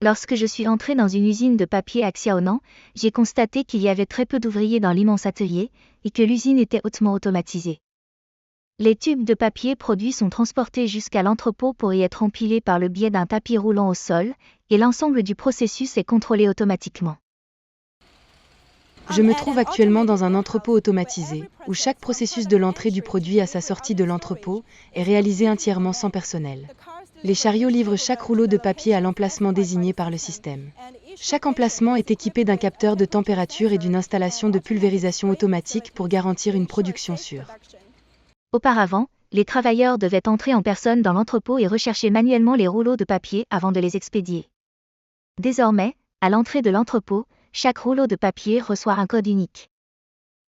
Lorsque je suis entré dans une usine de papier à Xiaonan, j'ai constaté qu'il y avait très peu d'ouvriers dans l'immense atelier, et que l'usine était hautement automatisée. Les tubes de papier produits sont transportés jusqu'à l'entrepôt pour y être empilés par le biais d'un tapis roulant au sol, et l'ensemble du processus est contrôlé automatiquement. Je me trouve actuellement dans un entrepôt automatisé, où chaque processus de l'entrée du produit à sa sortie de l'entrepôt est réalisé entièrement sans personnel. Les chariots livrent chaque rouleau de papier à l'emplacement désigné par le système. Chaque emplacement est équipé d'un capteur de température et d'une installation de pulvérisation automatique pour garantir une production sûre. Auparavant, les travailleurs devaient entrer en personne dans l'entrepôt et rechercher manuellement les rouleaux de papier avant de les expédier. Désormais, à l'entrée de l'entrepôt, chaque rouleau de papier reçoit un code unique.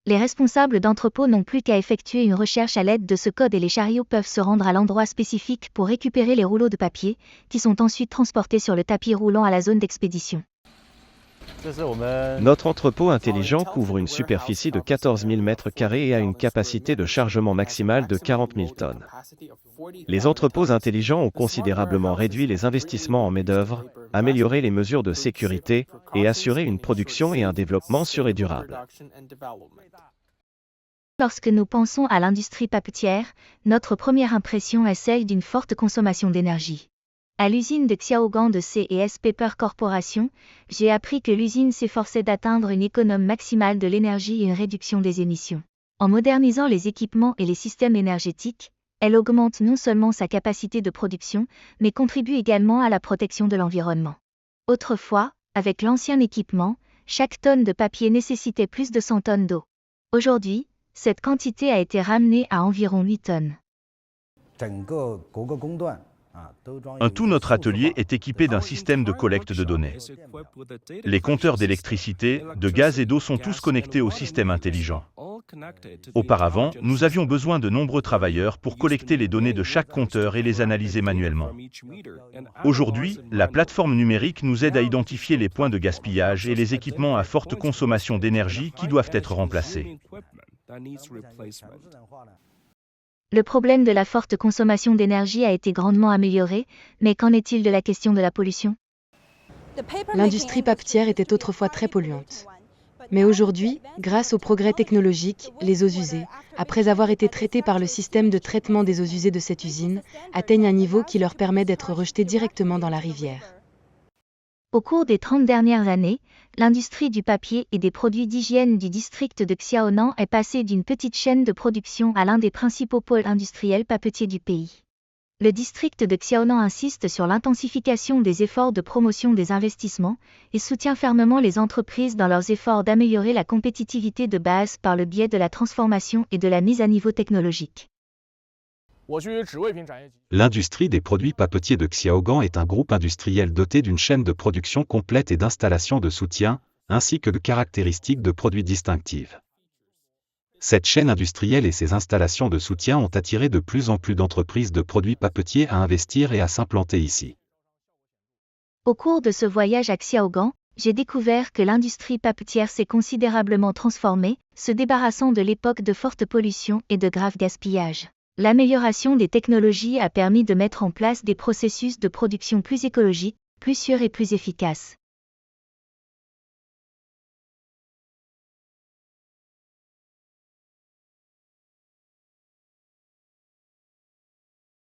Les responsables d'entrepôt n'ont plus qu'à effectuer une recherche à l'aide de ce code et les chariots peuvent se rendre à l'endroit spécifique pour récupérer les rouleaux de papier, qui sont ensuite transportés sur le tapis roulant à la zone d'expédition. Notre entrepôt intelligent couvre une superficie de 14 000 m² et a une capacité de chargement maximale de 40 000 tonnes. Les entrepôts intelligents ont considérablement réduit les investissements en main-d'œuvre, amélioré les mesures de sécurité et assuré une production et un développement sûr et durable. Lorsque nous pensons à l'industrie papetière, notre première impression est celle d'une forte consommation d'énergie. À l'usine de Xiaogan de C&S Paper Corporation, j'ai appris que l'usine s'efforçait d'atteindre une économie maximale de l'énergie et une réduction des émissions. En modernisant les équipements et les systèmes énergétiques, elle augmente non seulement sa capacité de production, mais contribue également à la protection de l'environnement. Autrefois, avec l'ancien équipement, chaque tonne de papier nécessitait plus de 100 tonnes d'eau. Aujourd'hui, cette quantité a été ramenée à environ 8 tonnes. Tout notre atelier est équipé d'un système de collecte de données. Les compteurs d'électricité, de gaz et d'eau sont tous connectés au système intelligent. Auparavant, nous avions besoin de nombreux travailleurs pour collecter les données de chaque compteur et les analyser manuellement. Aujourd'hui, la plateforme numérique nous aide à identifier les points de gaspillage et les équipements à forte consommation d'énergie qui doivent être remplacés. Le problème de la forte consommation d'énergie a été grandement amélioré, mais qu'en est-il de la question de la pollution ? L'industrie papetière était autrefois très polluante. Mais aujourd'hui, grâce aux progrès technologiques, les eaux usées, après avoir été traitées par le système de traitement des eaux usées de cette usine, atteignent un niveau qui leur permet d'être rejetées directement dans la rivière. Au cours des 30 dernières années, l'industrie du papier et des produits d'hygiène du district de Xiaonan est passée d'une petite chaîne de production à l'un des principaux pôles industriels papetiers du pays. Le district de Xiaonan insiste sur l'intensification des efforts de promotion des investissements et soutient fermement les entreprises dans leurs efforts d'améliorer la compétitivité de base par le biais de la transformation et de la mise à niveau technologique. L'industrie des produits papetiers de Xiaogan est un groupe industriel doté d'une chaîne de production complète et d'installations de soutien, ainsi que de caractéristiques de produits distinctives. Cette chaîne industrielle et ses installations de soutien ont attiré de plus en plus d'entreprises de produits papetiers à investir et à s'implanter ici. Au cours de ce voyage à Xiaogan, j'ai découvert que l'industrie papetière s'est considérablement transformée, se débarrassant de l'époque de forte pollution et de grave gaspillage. L'amélioration des technologies a permis de mettre en place des processus de production plus écologiques, plus sûrs et plus efficaces.